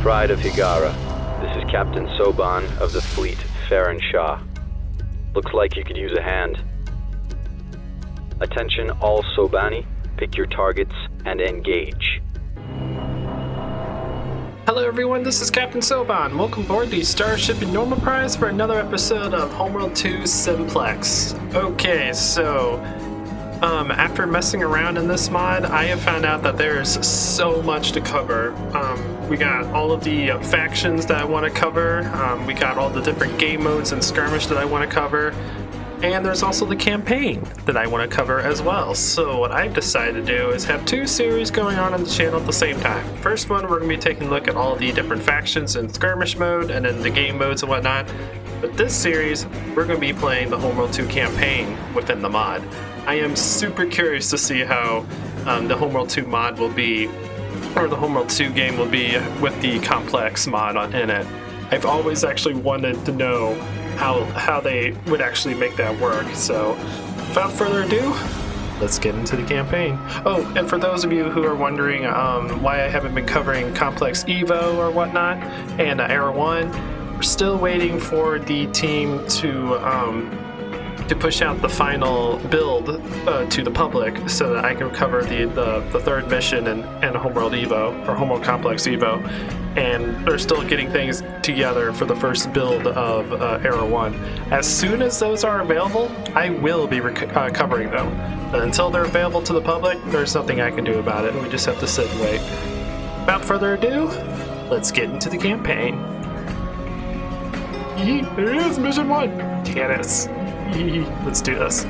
Pride of Higara. This is Captain Soban of the fleet, Farron Shah. Looks like you could use a hand. Attention all Sobani, pick your targets and engage. Hello everyone, this is Captain Soban. Welcome aboard the Starship Normal Prize for another episode of Homeworld 2 Simplex. Okay, so after messing around in this mod, I have found out that there's so much to cover. We got all of the factions that I want to cover, we got all the different game modes and skirmish that I want to cover, and there's also the campaign that I want to cover as well. So what I've decided to do is have two series going on the channel at the same time. First one, we're going to be taking a look at all the different factions in skirmish mode and then the game modes and whatnot. But this series, we're going to be playing the Homeworld 2 campaign within the mod. I am super curious to see how the Homeworld 2 mod will be, or the Homeworld 2 game will be with the complex mod in it. I've always actually wanted to know how they would actually make that work. So without further ado, let's get into the campaign. Oh, and for those of you who are wondering why I haven't been covering Complex Evo or whatnot and Era 1, we're still waiting for the team to push out the final build to the public so that I can cover the third mission and Homeworld Evo, or Homeworld Complex Evo, and they're still getting things together for the first build of Era 1. As soon as those are available, I will be covering them. But until they're available to the public, there's nothing I can do about it. We just have to sit and wait. Without further ado, let's get into the campaign. There it is, Mission 1! Tennis. Let's do this.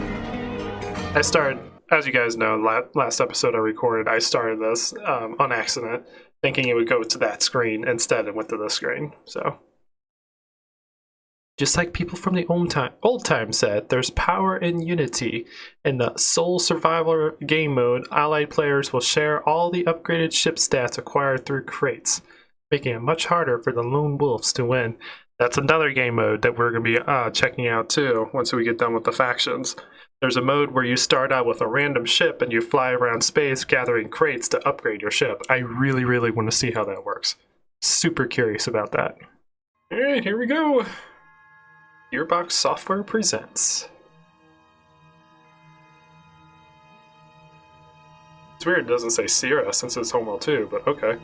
I started, as you guys know, last episode I recorded, I started this on accident, thinking it would go to that screen. Instead, it went to this screen. So, just like people from the old time said, there's power in unity. In the Soul Survivor game mode, allied players will share all the upgraded ship stats acquired through crates, making it much harder for the lone wolves to win. That's another game mode that we're going to be checking out too once we get done with the factions. There's a mode where you start out with a random ship and you fly around space gathering crates to upgrade your ship. I really, really want to see how that works. Super curious about that. Alright, here we go. Gearbox Software presents. It's weird it doesn't say Sierra since it's Homeworld 2, but okay.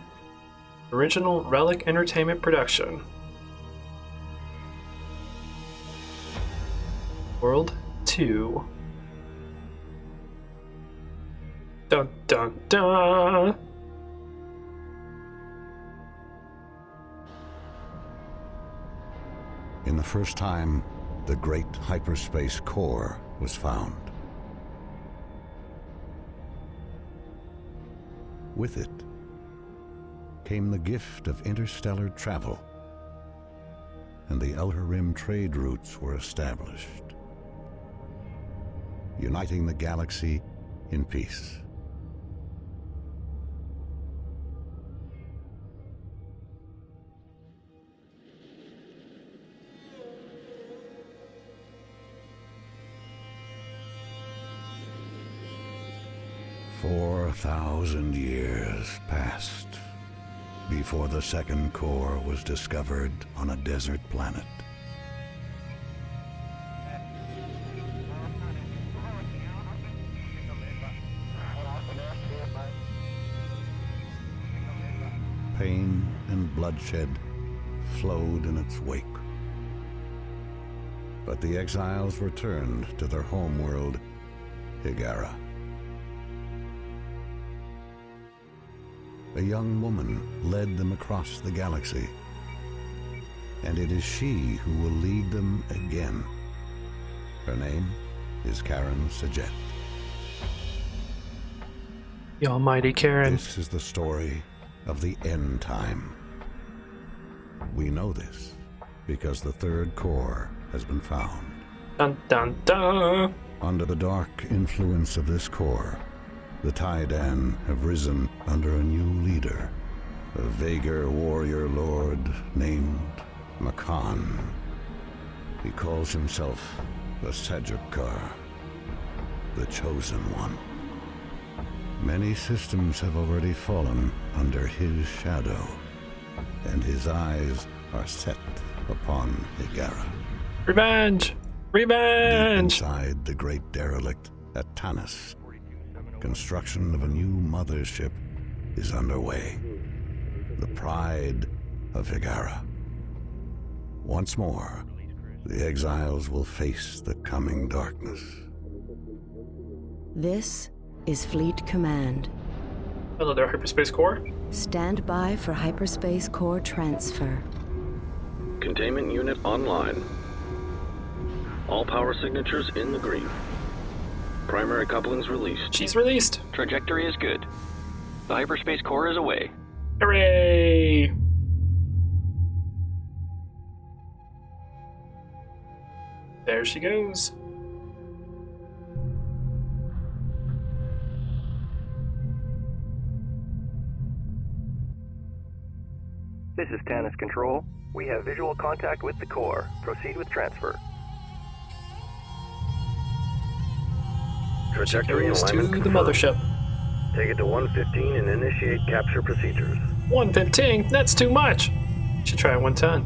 Original Relic Entertainment production. World 2. Dun dun dun! In the first time, the great hyperspace core was found. With it came the gift of interstellar travel, and the Outer Rim trade routes were established, uniting the galaxy in peace. "4,000 years passed before the second core was discovered on a desert planet. Pain and bloodshed flowed in its wake. But the exiles returned to their homeworld, Higara. A young woman led them across the galaxy, and it is she who will lead them again. Her name is Karen Sajet. The almighty Karen. This is the story of the end time. We know this because the third core has been found. Dun dun dun! Under the dark influence of this core, the Taidan have risen under a new leader, a Vagar warrior lord named Makan. He calls himself the Sajukar, the Chosen One. Many systems have already fallen under his shadow, and his eyes are set upon Higara. Revenge! Revenge! Deep inside the great derelict at Tanis, construction of a new mothership is underway. The pride of Higara. Once more, the exiles will face the coming darkness. This is Fleet Command. Hello there, Hyperspace Core. Stand by for Hyperspace Core transfer. Containment unit online. All power signatures in the green. Primary couplings released. She's released. Trajectory is good. The hyperspace core is away. Hooray! There she goes. This is Tanis Control. We have visual contact with the core. Proceed with transfer. Trajectory Goes to alignment the confirmed. mothership. Take it to 115 and initiate capture procedures. 115? That's too much. Should try 110.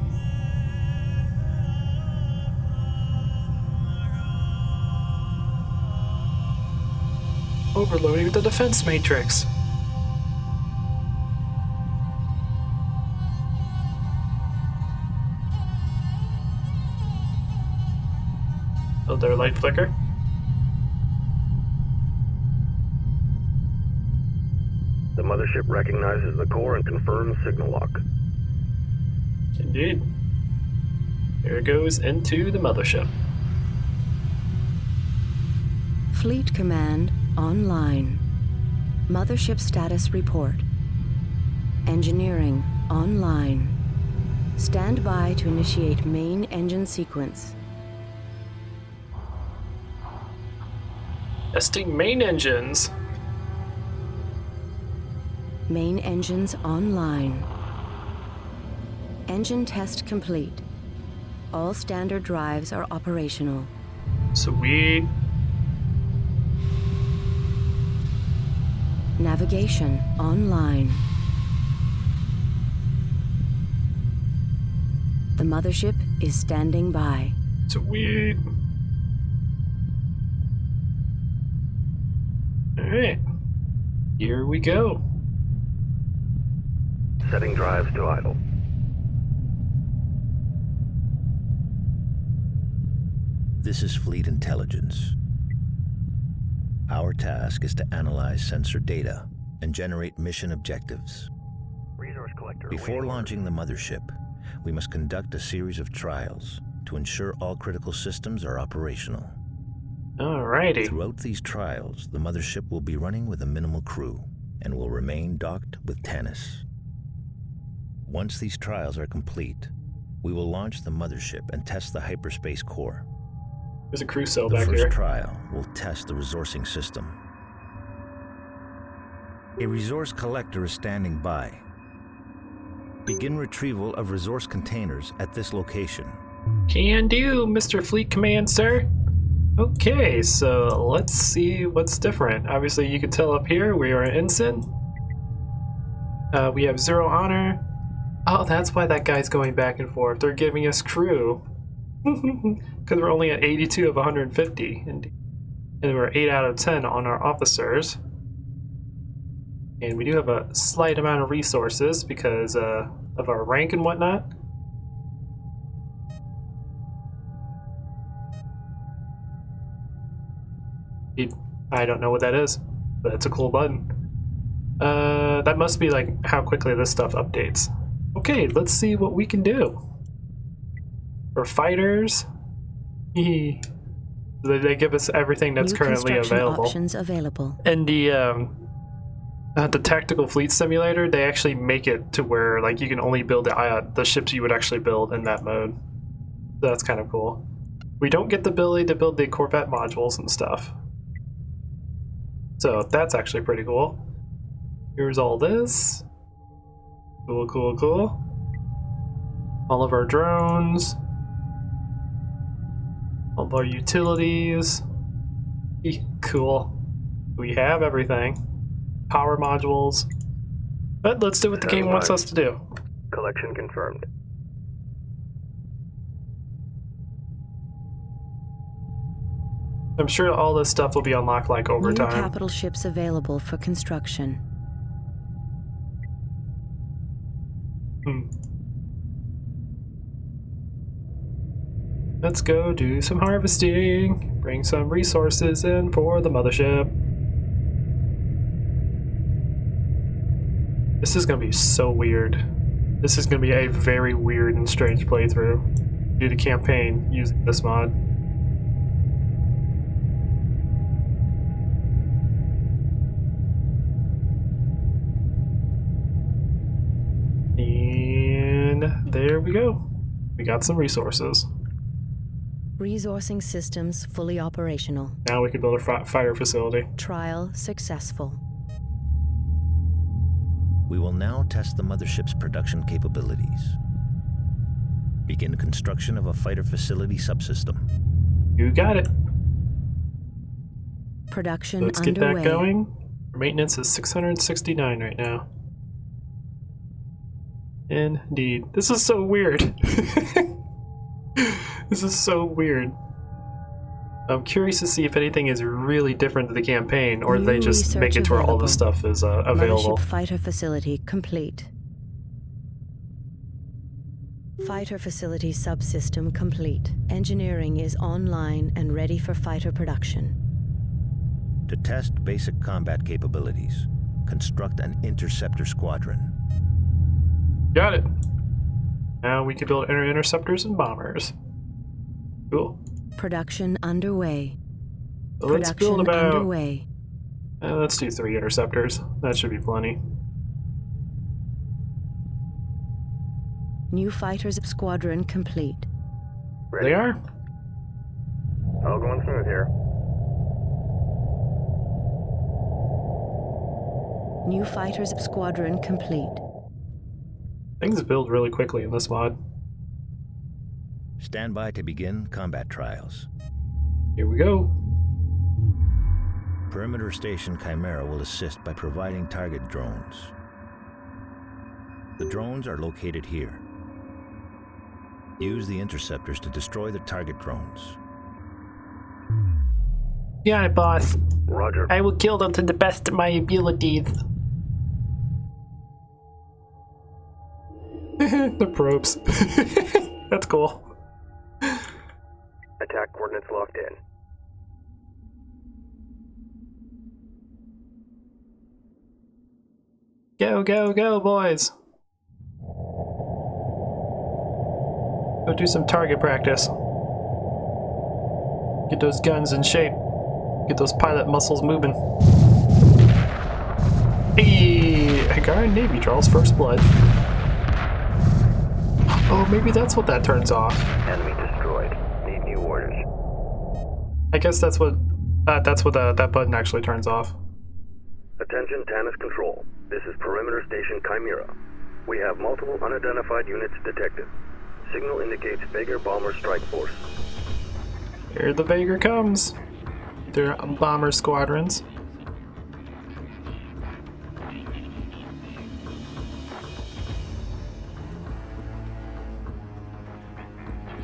Overloading the defense matrix. Oh, their light flicker. The mothership recognizes the core and confirms signal lock. Indeed. There it goes into the mothership. Fleet Command online. Mothership status report. Engineering online. Stand by to initiate main engine sequence. Testing main engines. Main engines online. Engine test complete. All standard drives are operational. Sweet. Navigation online. The mothership is standing by. Sweet. Alright. Here we go. Setting drives to idle. This is Fleet Intelligence. Our task is to analyze sensor data and generate mission objectives. Resource collector. Before awaiting launching the mothership, we must conduct a series of trials to ensure all critical systems are operational. Alrighty. Throughout these trials, the mothership will be running with a minimal crew and will remain docked with Tanis. Once these trials are complete, we will launch the mothership and test the hyperspace core. There's a crew cell The back first here. trial will test the resourcing system. A resource collector is standing by. Begin retrieval of resource containers at this location. Can do, Mr. Fleet Command, sir. Okay, so let's see what's different. Obviously, you can tell up here we are an ensign. We have 0 honor. Oh, that's why that guy's going back and forth. They're giving us crew. Because we're only at 82 of 150. And we're 8 out of 10 on our officers. And we do have a slight amount of resources because of our rank and whatnot. I don't know what that is, but it's a cool button. That must be like how quickly this stuff updates. Okay, let's see what we can do. For fighters, they give us everything that's New currently construction available. options available. And the tactical fleet simulator, they actually make it to where like you can only build the ships you would actually build in that mode. So that's kind of cool. We don't get the ability to build the Corvette modules and stuff. So that's actually pretty cool. Here's all this. Cool, cool, cool. All of our drones. All of our utilities. Cool. We have everything. Power modules. But let's do what the game wants us to do. Collection confirmed. I'm sure all this stuff will be unlocked like over New time. capital ships available for construction. Let's go do some harvesting. Bring some resources in for the mothership. This is gonna be so weird. This is gonna be a very weird and strange playthrough. Do the campaign using this mod. And there we go. We got some resources. Resourcing systems fully operational. Now we can build a fire facility. Trial successful. We will now test the mothership's production capabilities. Begin construction of a fighter facility subsystem. You got it. Production Let's underway. get that going. Our maintenance is 669 right now. Indeed. This is so weird. This is so weird. I'm curious to see if anything is really different to the campaign, or New they just research make it to where all this available. stuff is available. Mothership fighter facility complete. Fighter facility subsystem complete. Engineering is online and ready for fighter production. To test basic combat capabilities, construct an interceptor squadron. Got it. Now we can build interceptors and bombers. Cool. Production underway. So let's build Production about. underway. Let's do 3 interceptors. That should be plenty. New fighters squadron complete. There they are. All going smooth here. New fighters squadron complete. Things build really quickly in this mod. Stand by to begin combat trials. Here we go. Perimeter Station Chimera will assist by providing target drones. The drones are located here. Use the interceptors to destroy the target drones. Yeah, boss. Roger. I will kill them to the best of my abilities. The probes. That's cool. Attack coordinates locked in. Go, go, go, boys. Go do some target practice. Get those guns in shape. Get those pilot muscles moving. Hey, Hagara Navy draws first blood. Oh, maybe that's what that turns off. Enemy destroyed. Need new orders. I guess that's what that button actually turns off. Attention, Tannis Control. This is Perimeter Station Chimera. We have multiple unidentified units detected. Signal indicates Vager Bomber Strike Force. Here the Vager comes. Their bomber squadrons.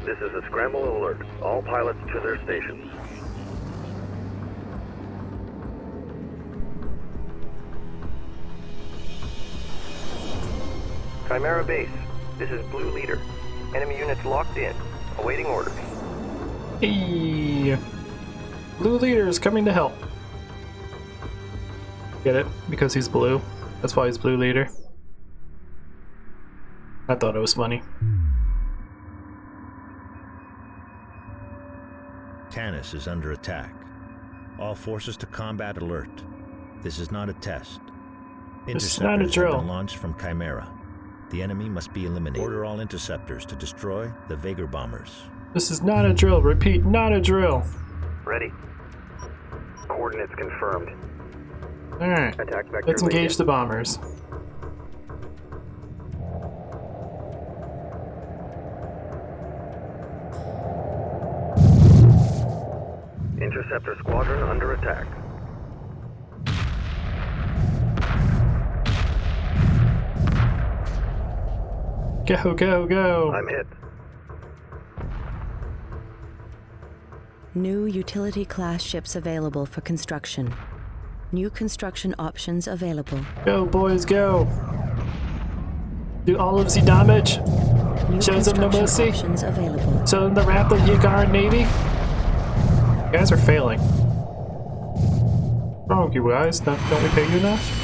This is a scramble alert. All pilots to their stations. Chimera Base. This is Blue Leader. Enemy units locked in. Awaiting orders. Hey, Blue Leader is coming to help. Get it? Because he's blue. That's why he's Blue Leader. I thought it was funny. Tannis is under attack. All forces to combat alert. This is not a test. This is not a Interceptors have drill. been launched from Chimera. The enemy must be eliminated. Order all interceptors to destroy the Vager bombers. This is not a drill. Repeat, not a drill. Ready. Coordinates confirmed. Alright, Attack vector let's laid engage in. the bombers. Interceptor squadron under attack. Go, go, go. I'm hit. New utility class ships available for construction. New construction options available. Go, boys, go. Do all of the damage. New Show them no construction mercy. options available. Show them the wrath of Yagaran Navy. You guys are failing. What's wrong with you guys? Don't we pay you enough?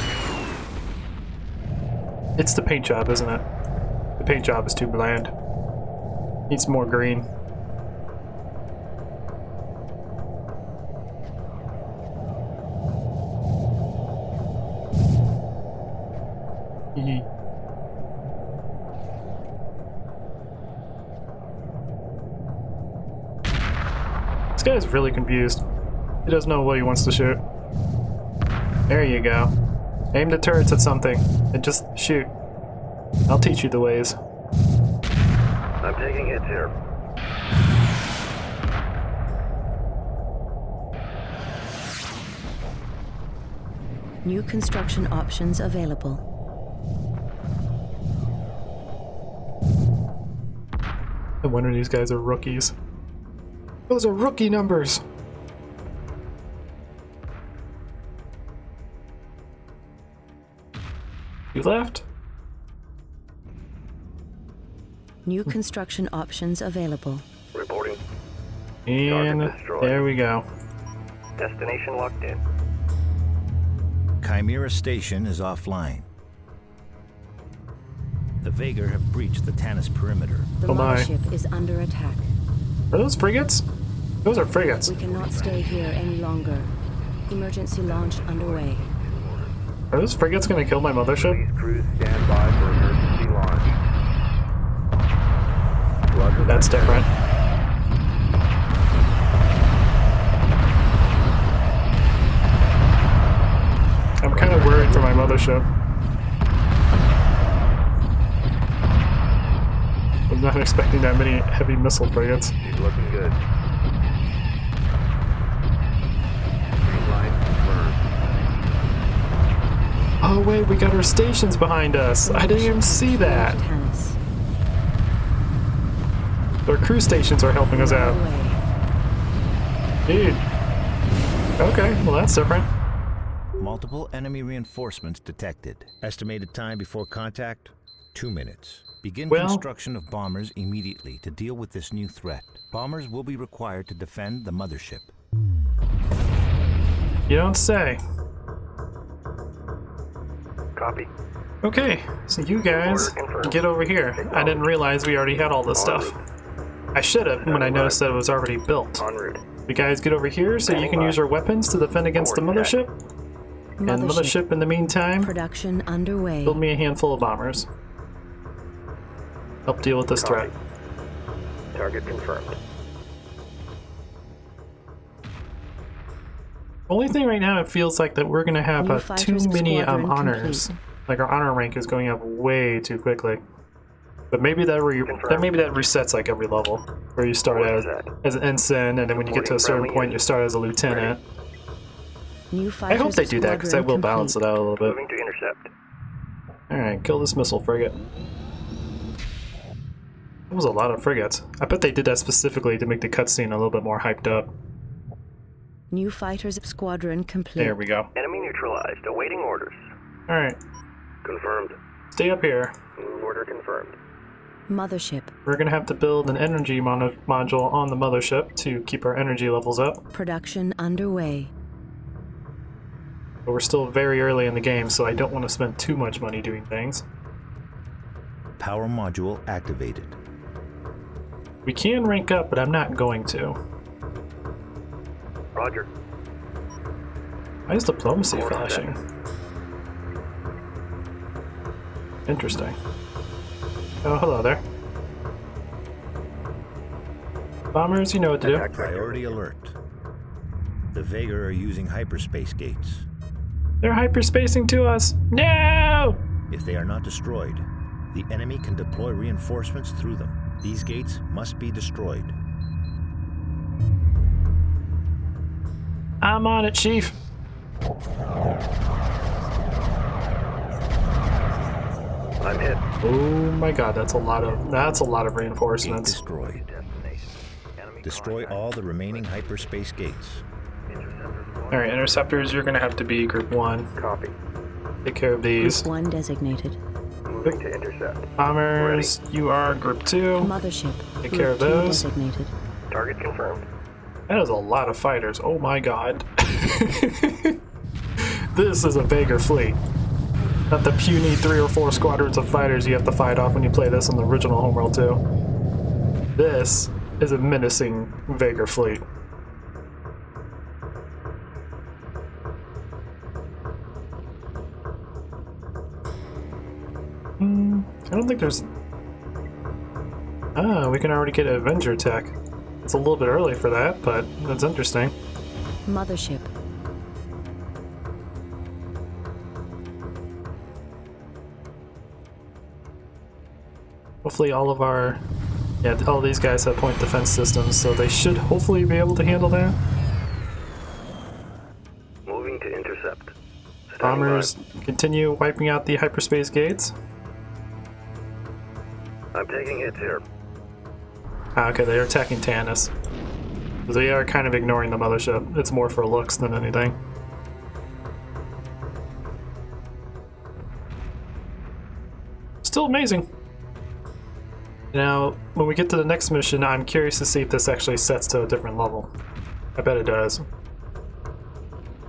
It's the paint job, isn't it? The paint job is too bland. Needs more green. Hee. This guy's really confused. He doesn't know what he wants to shoot. There you go. Aim the turrets at something and just shoot. I'll teach you the ways. I'm taking hits here. New construction options available. No wonder these guys are rookies. Those are rookie numbers. You left? New construction options available. Reporting. And Target destroyed. there we go. Destination locked in. Chimera Station is offline. The Vagar have breached the Tanis perimeter. The Oh my. mothership is under attack. Are those frigates? Those are frigates. We cannot stay here any longer. Emergency launch underway. Are those frigates gonna kill my mothership? Please crews stand by for emergency launch. Roger that. That's different. I'm kind of worried for my mothership. I was not expecting that many heavy missile frigates. She's looking good. Green light confirmed. Oh wait, we got our stations behind us. I didn't even see that. Tanis. Our crew stations are helping us out. Away. Dude. Okay, well that's different. Multiple enemy reinforcements detected. Estimated time before contact, 2 minutes. Begin Well- construction of bombers immediately to deal with this new threat. Bombers will be required to defend the mothership. You don't say. Copy. Okay, so you guys get over here. I didn't realize we already had all this stuff. I should have when I noticed that it was already built. En route. You guys get over here so you can use your weapons to defend against the mothership. And the mothership, in the meantime, Production underway. build me a handful of bombers. Help deal with this threat. Target confirmed. Only thing right now, it feels like that we're gonna have New too fighters many squadron honors. complete. Like our honor rank is going up way too quickly. But maybe that resets like every level, where you start as an ensign, and then when you get to a certain point, you start as a lieutenant. New I hope they do that because that will balance it out a little bit. Moving to intercept. All right, kill this missile frigate. That was a lot of frigates. I bet they did that specifically to make the cutscene a little bit more hyped up. New fighters squadron complete. There we go. Enemy neutralized. Awaiting orders. All right, Confirmed. stay up here. Order confirmed. Mothership. We're gonna have to build an energy module on the mothership to keep our energy levels up. Production underway. But we're still very early in the game, so I don't want to spend too much money doing things. Power module activated. We can rank up, but I'm not going to. Roger. Why is diplomacy Order flashing? Interesting. Oh, hello there. Bombers, you know what to do. Attack vector. Priority alert. The Vagar are using hyperspace gates. They're hyperspacing to us. No! If they are not destroyed, the enemy can deploy reinforcements through them. These gates must be destroyed. I'm on it, Chief. I'm hit. Oh my god, that's a lot of Gate reinforcements. destroyed. Destroy all the remaining hyperspace gates. Alright, interceptors, you're gonna have to be group 1. Copy. Take care of these. Group 1 designated. Moving to intercept. Bombers, you are group 2. Mothership. Take Group care of 2 those. designated. Target confirmed. That is a lot of fighters. Oh my god. This is a Vager fleet. Not the puny 3 or 4 squadrons of fighters you have to fight off when you play this in the original Homeworld 2. This is a menacing Vager fleet. I don't think there's... Ah, we can already get Avenger tech. It's a little bit early for that, but that's interesting. Mothership. Hopefully all of our... Yeah, all these guys have point defense systems, so they should hopefully be able to handle that. Moving to intercept. Standing Bombers continue wiping out the hyperspace gates. by. I'm taking hits here. Ah, okay, they're attacking Tanis. They are kind of ignoring the mothership. It's more for looks than anything. Still amazing. Now, when we get to the next mission, I'm curious to see if this actually sets to a different level. I bet it does.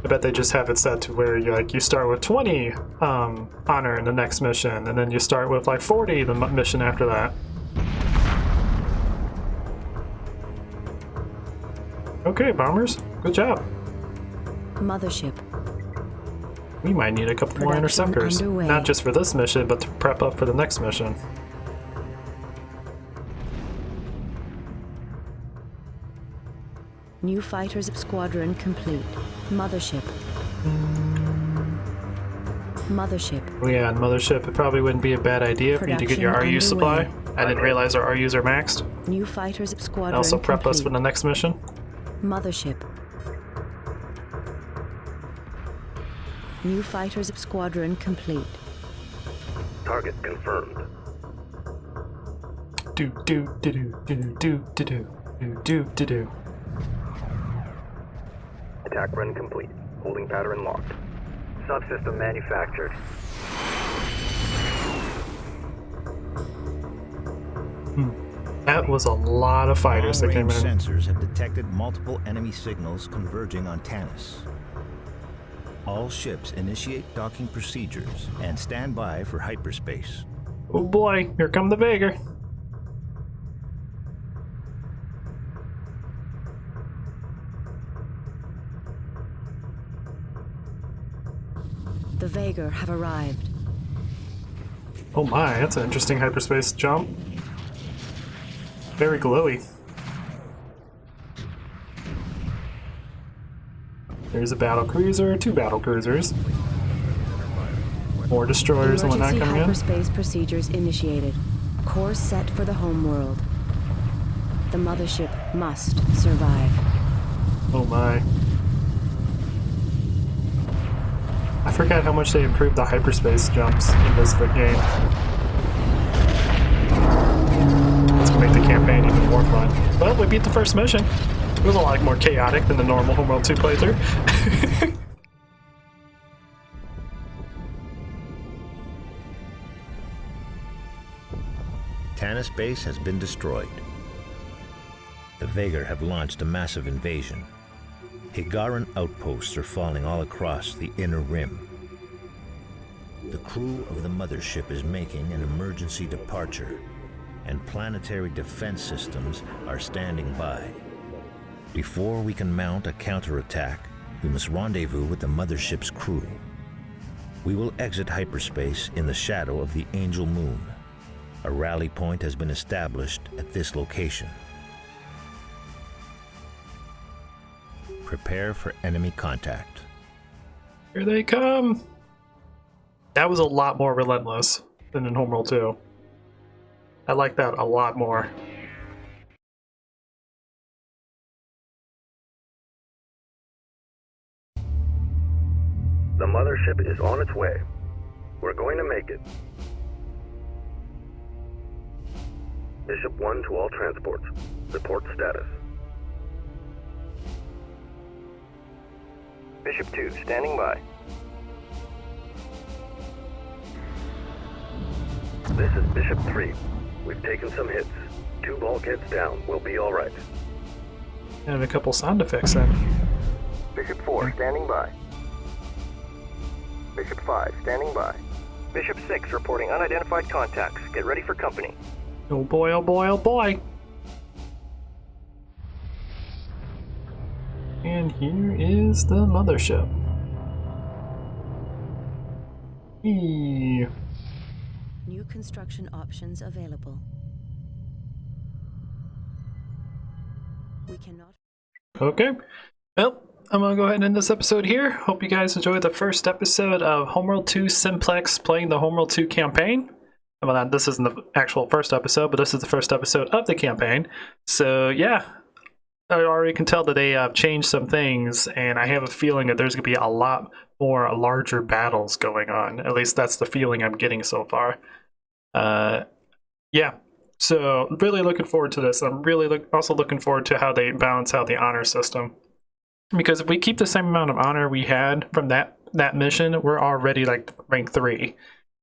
I bet they just have it set to where you start with 20 honor in the next mission, and then you start with like 40 the mission after that. Okay, bombers, good job. Mothership. We might need a couple more Production interceptors, underway. not just for this mission, but to prep up for the next mission. New fighters squadron complete. Mothership. Mothership. Oh yeah, and mothership, it probably wouldn't be a bad idea for you to get your RU Production supply. underway. I didn't realize our RUs are maxed. New fighters squadron And also prep us for complete. the next mission. Mothership. New fighters squadron complete. Target confirmed. Do do do do do do do do do do do do. Attack run complete. Holding pattern locked. Subsystem manufactured. That was a lot of fighters that came Long-range in. sensors have detected multiple enemy signals converging on Tanis. All ships initiate docking procedures and stand by for hyperspace. Oh boy, here come the Vager. The Vager have arrived. Oh my, that's an interesting hyperspace jump. Very glowy. There's a battle cruiser, 2 battle cruisers. More destroyers and whatnot Emergency coming in. hyperspace procedures initiated. Course set for the Homeworld. The mothership must survive. Oh my. I forgot how much they improved the hyperspace jumps in this game. It's gonna make the campaign even more fun. Well, we beat the first mission. It was a lot more chaotic than the normal Homeworld 2 playthrough. Tanis base has been destroyed. The Vager have launched a massive invasion. Higaran outposts are falling all across the inner rim. The crew of the mothership is making an emergency departure, and planetary defense systems are standing by. Before we can mount a counterattack, we must rendezvous with the mothership's crew. We will exit hyperspace in the shadow of the Angel Moon. A rally point has been established at this location. Prepare for enemy contact. Here they come! That was a lot more relentless than in Homeworld 2. I like that a lot more. The mothership is on its way. We're going to make it. Bishop 1 to all transports. Report status. Bishop 2, standing by. This is Bishop 3. We've taken some hits. 2 bulkheads down. We'll be alright. And a couple sound effects then. Bishop 4, standing by. Bishop 5, standing by. Bishop 6, reporting unidentified contacts. Get ready for company. Oh boy, oh boy, oh boy! And here is the mothership. Eee. New construction options available. We cannot. Okay. Well, I'm gonna go ahead and end this episode here. Hope you guys enjoyed the first episode of Homeworld 2 Simplex playing the Homeworld 2 campaign. Well, this isn't the actual first episode, but this is the first episode of the campaign. So, yeah. I already can tell that they have changed some things, and I have a feeling that there's going to be a lot more larger battles going on. At least that's the feeling I'm getting so far. Yeah. So, really looking forward to this. I'm really also looking forward to how they balance out the honor system. Because if we keep the same amount of honor we had from that mission, we're already like rank 3.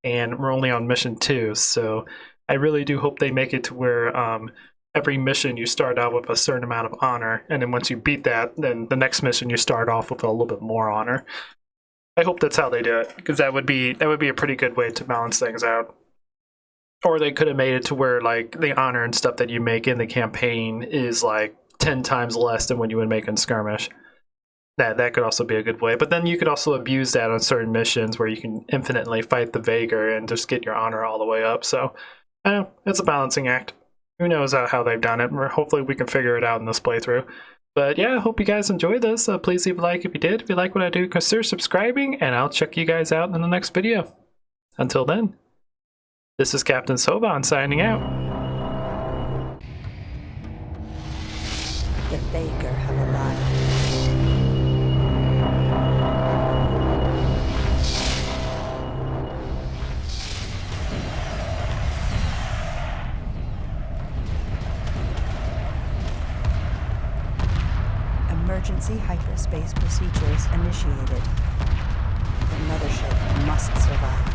And we're only on mission 2. So, I really do hope they make it to where every mission you start out with a certain amount of honor, and then once you beat that, then the next mission you start off with a little bit more honor. I hope that's how they do it, because that would be a pretty good way to balance things out. Or they could have made it to where like the honor and stuff that you make in the campaign is like 10 times less than what you would make in skirmish. That could also be a good way, but then you could also abuse that on certain missions where you can infinitely fight the Vagar and just get your honor all the way up. So it's a balancing act. Who knows how they've done it? Hopefully we can figure it out in this playthrough. But yeah, I hope you guys enjoyed this. Please leave a like if you did. If you like what I do, consider subscribing, and I'll check you guys out in the next video. Until then, this is Captain Soban signing out. The Vagar have arrived. Emergency hyperspace procedures initiated. The mothership must survive.